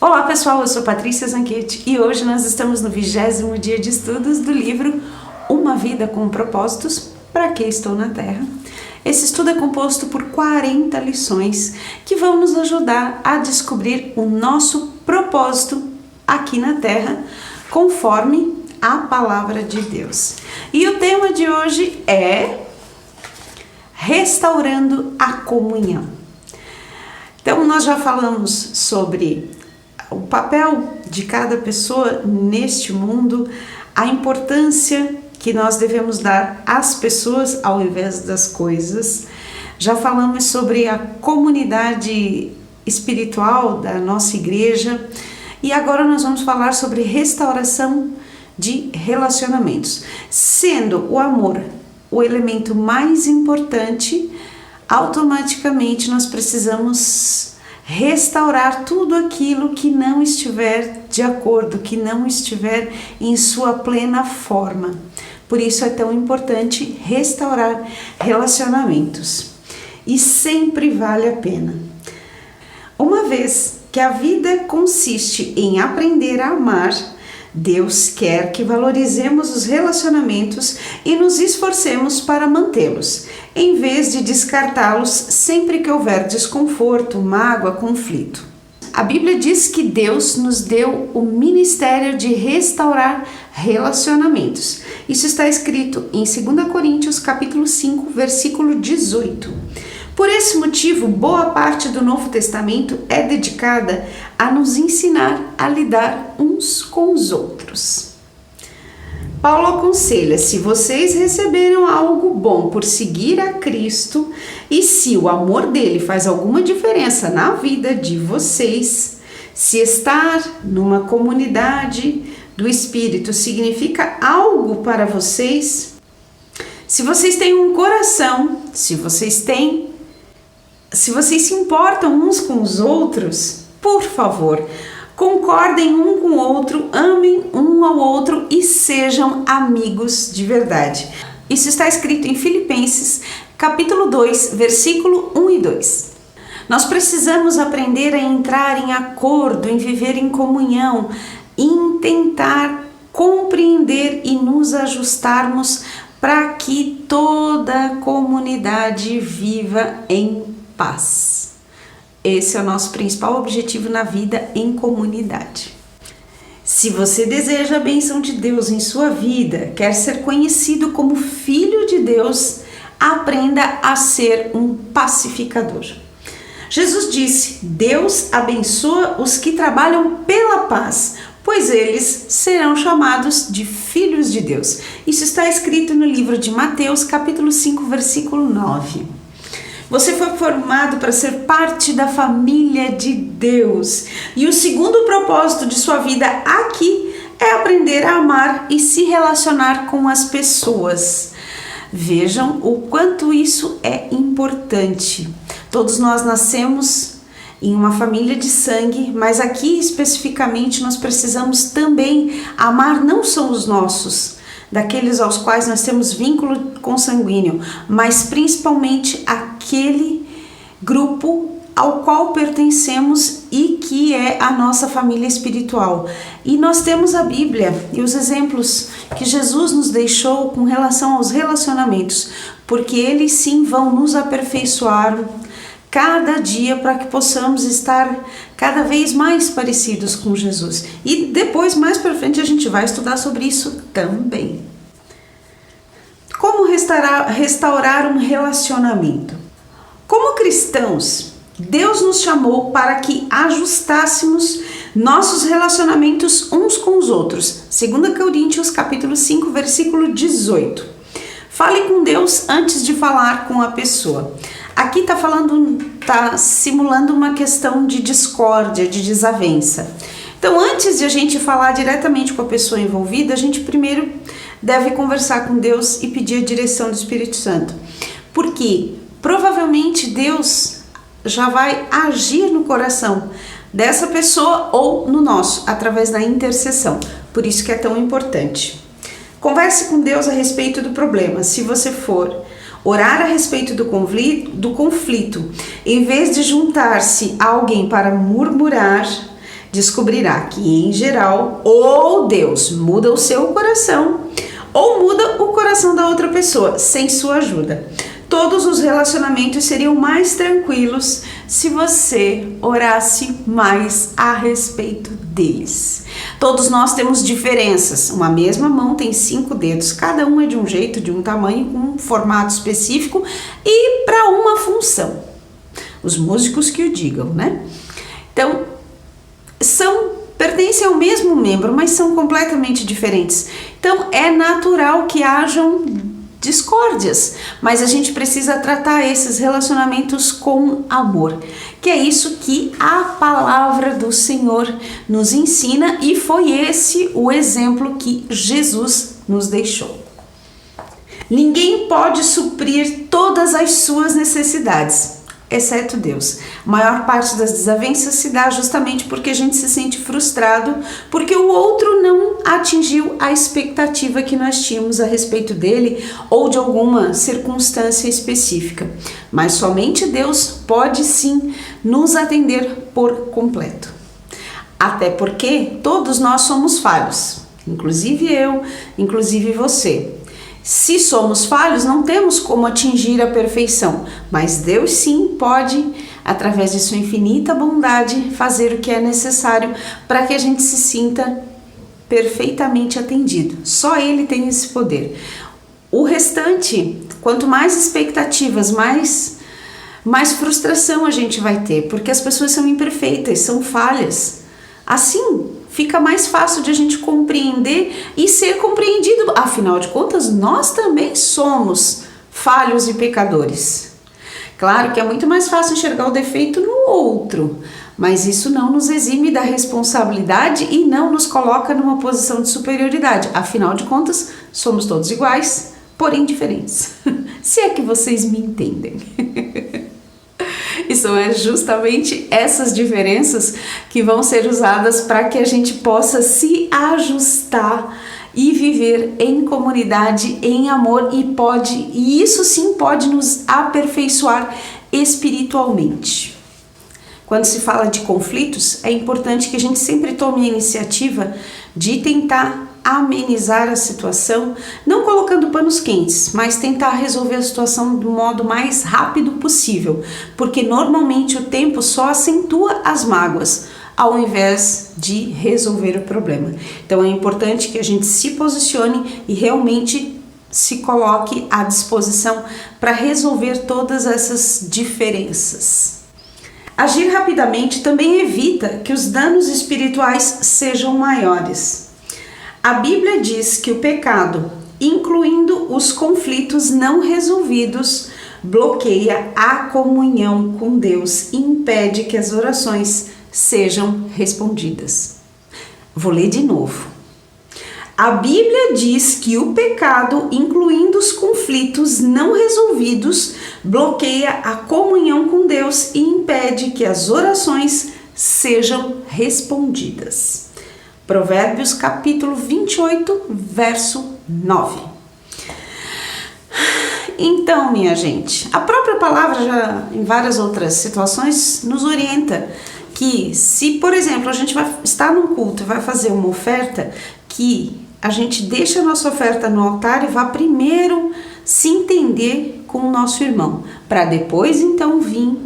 Olá pessoal, eu sou Patrícia Zanchetti e hoje nós estamos no 20º dia de estudos do livro Uma Vida com Propósitos, Para Que Estou na Terra. Esse estudo é composto por 40 lições que vão nos ajudar a descobrir o nosso propósito aqui na Terra, conforme a Palavra de Deus. E o tema de hoje é Restaurando a Comunhão. Então nós já falamos sobre o papel de cada pessoa neste mundo, a importância que nós devemos dar às pessoas ao invés das coisas. Já falamos sobre a comunidade espiritual da nossa igreja e agora nós vamos falar sobre restauração de relacionamentos. Sendo o amor o elemento mais importante, automaticamente nós precisamos restaurar tudo aquilo que não estiver de acordo, que não estiver em sua plena forma. Por isso é tão importante restaurar relacionamentos. E sempre vale a pena. Uma vez que a vida consiste em aprender a amar, Deus quer que valorizemos os relacionamentos e nos esforcemos para mantê-los, em vez de descartá-los sempre que houver desconforto, mágoa, conflito. A Bíblia diz que Deus nos deu o ministério de restaurar relacionamentos. Isso está escrito em 2 Coríntios capítulo 5, versículo 18. Por esse motivo, boa parte do Novo Testamento é dedicada a nos ensinar a lidar uns com os outros. Paulo aconselha: se vocês receberam algo bom por seguir a Cristo e se o amor dele faz alguma diferença na vida de vocês, se estar numa comunidade do Espírito significa algo para vocês, se vocês têm um coração, se vocês se importam uns com os outros, por favor, concordem um com o outro, amem um ao outro e sejam amigos de verdade. Isso está escrito em Filipenses, capítulo 2, versículo 1 e 2. Nós precisamos aprender a entrar em acordo, em viver em comunhão, em tentar compreender e nos ajustarmos para que toda a comunidade viva em paz. Esse é o nosso principal objetivo na vida em comunidade. Se você deseja a bênção de Deus em sua vida, quer ser conhecido como filho de Deus, aprenda a ser um pacificador. Jesus disse: Deus abençoa os que trabalham pela paz, pois eles serão chamados de filhos de Deus. Isso está escrito no livro de Mateus, capítulo 5, versículo 9. Você foi formado para ser parte da família de Deus. E o segundo propósito de sua vida aqui é aprender a amar e se relacionar com as pessoas. Vejam o quanto isso é importante. Todos nós nascemos em uma família de sangue, mas aqui especificamente nós precisamos também amar não só os nossos, daqueles aos quais nós temos vínculo consanguíneo, mas principalmente aquele grupo ao qual pertencemos e que é a nossa família espiritual. E nós temos a Bíblia e os exemplos que Jesus nos deixou com relação aos relacionamentos, porque eles sim vão nos aperfeiçoar cada dia para que possamos estar cada vez mais parecidos com Jesus. E depois, mais para frente, a gente vai estudar sobre isso também. Como restaurar um relacionamento? Como cristãos, Deus nos chamou para que ajustássemos nossos relacionamentos uns com os outros. 2 Coríntios capítulo 5, versículo 18. Fale com Deus antes de falar com a pessoa. Aqui está simulando uma questão de discórdia, de desavença. Então, antes de a gente falar diretamente com a pessoa envolvida, a gente primeiro deve conversar com Deus e pedir a direção do Espírito Santo. Porque provavelmente Deus já vai agir no coração dessa pessoa ou no nosso, através da intercessão. Por isso que é tão importante. Converse com Deus a respeito do problema. Se você for orar a respeito do conflito, em vez de juntar-se a alguém para murmurar, descobrirá que, em geral, ou Deus muda o seu coração, ou muda o coração da outra pessoa, sem sua ajuda. Todos os relacionamentos seriam mais tranquilos se você orasse mais a respeito deles. Todos nós temos diferenças. Uma mesma mão tem 5 dedos, cada um é de um jeito, de um tamanho, com um formato específico e para uma função. Os músicos que o digam, né? Então, pertencem ao mesmo membro, mas são completamente diferentes. Então, é natural que hajam discórdias, mas a gente precisa tratar esses relacionamentos com amor, que é isso que a palavra do Senhor nos ensina, e foi esse o exemplo que Jesus nos deixou. Ninguém pode suprir todas as suas necessidades, exceto Deus. A maior parte das desavenças se dá justamente porque a gente se sente frustrado, porque o outro não atingiu a expectativa que nós tínhamos a respeito dele ou de alguma circunstância específica. Mas somente Deus pode sim nos atender por completo. Até porque todos nós somos falhos, inclusive eu, inclusive você. Se somos falhos, não temos como atingir a perfeição, mas Deus sim pode, através de sua infinita bondade, fazer o que é necessário para que a gente se sinta perfeitamente atendido. Só Ele tem esse poder. O restante, quanto mais expectativas, mais frustração a gente vai ter, porque as pessoas são imperfeitas, são falhas. Assim, fica mais fácil de a gente compreender e ser compreendido. Afinal de contas, nós também somos falhos e pecadores. Claro que é muito mais fácil enxergar o defeito no outro, mas isso não nos exime da responsabilidade e não nos coloca numa posição de superioridade. Afinal de contas, somos todos iguais, porém diferentes. Se é que vocês me entendem. E são justamente essas diferenças que vão ser usadas para que a gente possa se ajustar e viver em comunidade, em amor, e isso sim pode nos aperfeiçoar espiritualmente. Quando se fala de conflitos, é importante que a gente sempre tome a iniciativa de tentar amenizar a situação, não colocando panos quentes, mas tentar resolver a situação do modo mais rápido possível, porque normalmente o tempo só acentua as mágoas, ao invés de resolver o problema. Então é importante que a gente se posicione e realmente se coloque à disposição para resolver todas essas diferenças. Agir rapidamente também evita que os danos espirituais sejam maiores. A Bíblia diz que o pecado, incluindo os conflitos não resolvidos, bloqueia a comunhão com Deus e impede que as orações sejam respondidas. Vou ler de novo. A Bíblia diz que o pecado, incluindo os conflitos não resolvidos, bloqueia a comunhão com Deus e impede que as orações sejam respondidas. Provérbios capítulo 28, verso 9. Então, minha gente, a própria palavra já em várias outras situações nos orienta que se, por exemplo, a gente vai estar num culto e vai fazer uma oferta, que a gente deixa a nossa oferta no altar e vá primeiro se entender com o nosso irmão, para depois então vir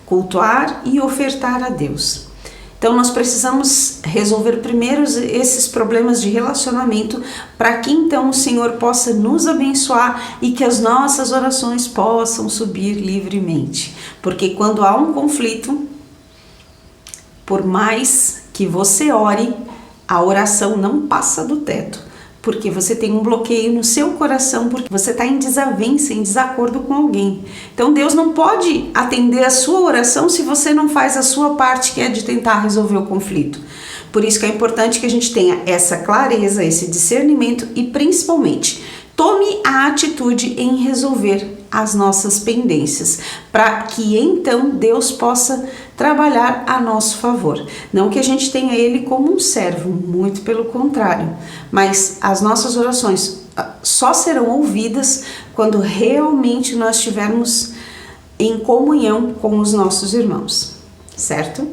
cultuar e ofertar a Deus. Então nós precisamos resolver primeiro esses problemas de relacionamento para que então o Senhor possa nos abençoar e que as nossas orações possam subir livremente. Porque quando há um conflito, por mais que você ore, a oração não passa do teto. Porque você tem um bloqueio no seu coração, porque você está em desavença, em desacordo com alguém. Então Deus não pode atender a sua oração se você não faz a sua parte, que é de tentar resolver o conflito. Por isso que é importante que a gente tenha essa clareza, esse discernimento e principalmente tome a atitude em resolver as nossas pendências, para que então Deus possa trabalhar a nosso favor. Não que a gente tenha Ele como um servo, muito pelo contrário, mas as nossas orações só serão ouvidas quando realmente nós estivermos em comunhão com os nossos irmãos, certo?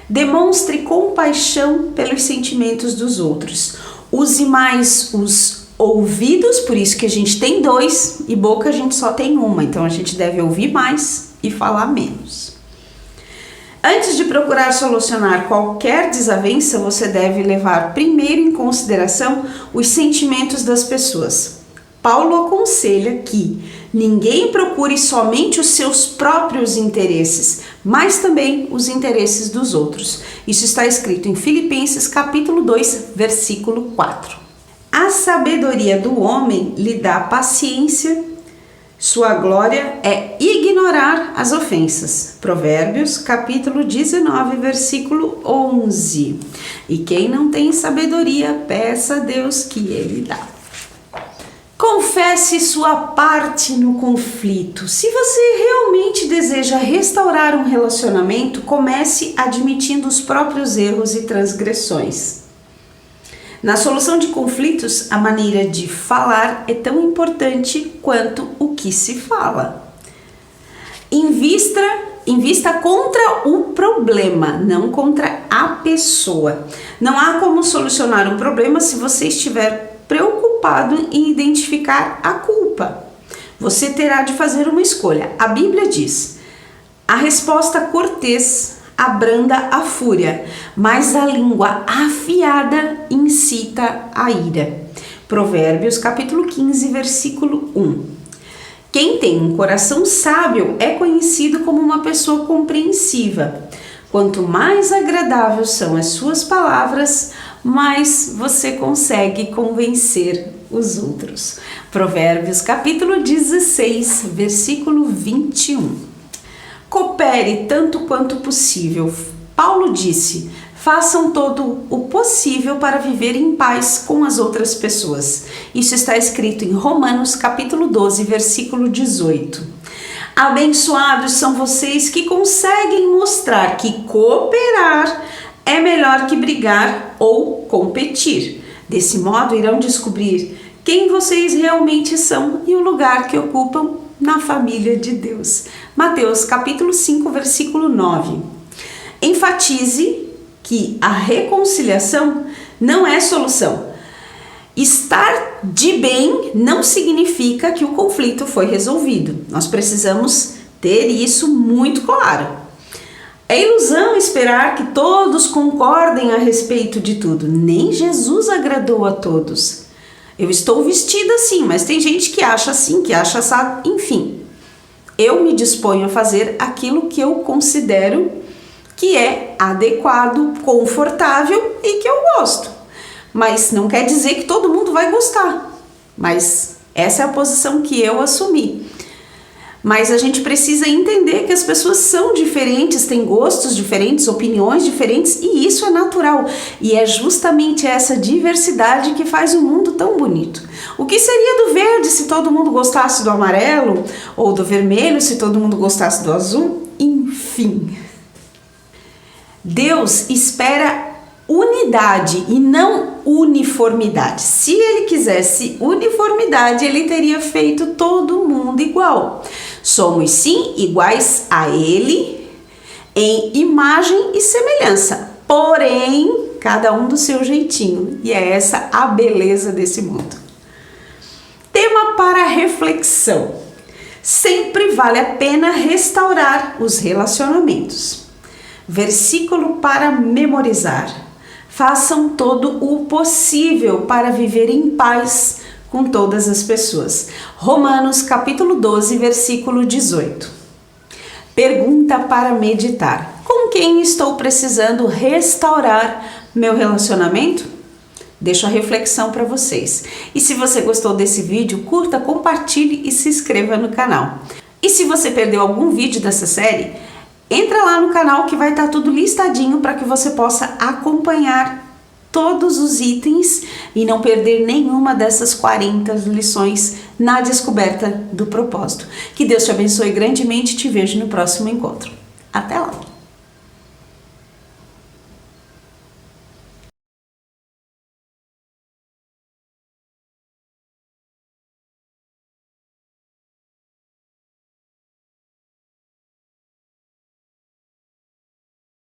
Demonstre compaixão pelos sentimentos dos outros. Use mais os ouvidos, por isso que a gente tem 2 e boca a gente só tem uma, então a gente deve ouvir mais e falar menos. Antes de procurar solucionar qualquer desavença, você deve levar primeiro em consideração os sentimentos das pessoas. Paulo aconselha que ninguém procure somente os seus próprios interesses, mas também os interesses dos outros. Isso está escrito em Filipenses capítulo 2, versículo 4. A sabedoria do homem lhe dá paciência, sua glória é ignorar as ofensas. Provérbios capítulo 19, versículo 11. E quem não tem sabedoria, peça a Deus que ele dá. Confesse sua parte no conflito. Se você realmente deseja restaurar um relacionamento, comece admitindo os próprios erros e transgressões. Na solução de conflitos, a maneira de falar é tão importante quanto o que se fala. Invista contra o problema, não contra a pessoa. Não há como solucionar um problema se você estiver preocupado em identificar a culpa. Você terá de fazer uma escolha. A Bíblia diz: a resposta cortês abranda a fúria, mas a língua afiada incita a ira. Provérbios capítulo 15, versículo 1. Quem tem um coração sábio é conhecido como uma pessoa compreensiva. Quanto mais agradáveis são as suas palavras, mais você consegue convencer os outros. Provérbios capítulo 16, versículo 21. Coopere tanto quanto possível. Paulo disse: façam todo o possível para viver em paz com as outras pessoas. Isso está escrito em Romanos capítulo 12, versículo 18. Abençoados são vocês que conseguem mostrar que cooperar é melhor que brigar ou competir. Desse modo, irão descobrir quem vocês realmente são e o lugar que ocupam na família de Deus. Mateus capítulo 5, versículo 9. Enfatize que a reconciliação não é solução. Estar de bem não significa que o conflito foi resolvido. Nós precisamos ter isso muito claro. É ilusão esperar que todos concordem a respeito de tudo. Nem Jesus agradou a todos. Eu estou vestida assim, mas tem gente que acha assim, que acha assado, enfim. Eu me disponho a fazer aquilo que eu considero que é adequado, confortável e que eu gosto. Mas não quer dizer que todo mundo vai gostar. Mas essa é a posição que eu assumi. Mas a gente precisa entender que as pessoas são diferentes, têm gostos diferentes, opiniões diferentes, e isso é natural. E é justamente essa diversidade que faz o mundo tão bonito. O que seria do verde se todo mundo gostasse do amarelo? Ou do vermelho se todo mundo gostasse do azul? Enfim. Deus espera unidade e não uniformidade. Se ele quisesse uniformidade, ele teria feito todo mundo igual. Somos sim iguais a ele em imagem e semelhança, porém cada um do seu jeitinho, e é essa a beleza desse mundo. Tema para reflexão: sempre vale a pena restaurar os relacionamentos. Versículo para memorizar: façam todo o possível para viver em paz com todas as pessoas. Romanos capítulo 12, versículo 18. Pergunta para meditar: com quem estou precisando restaurar meu relacionamento? Deixo a reflexão para vocês. E se você gostou desse vídeo, curta, compartilhe e se inscreva no canal. E se você perdeu algum vídeo dessa série, entra lá no canal que vai estar tudo listadinho para que você possa acompanhar todos os itens e não perder nenhuma dessas 40 lições na descoberta do propósito. Que Deus te abençoe grandemente e te vejo no próximo encontro. Até lá!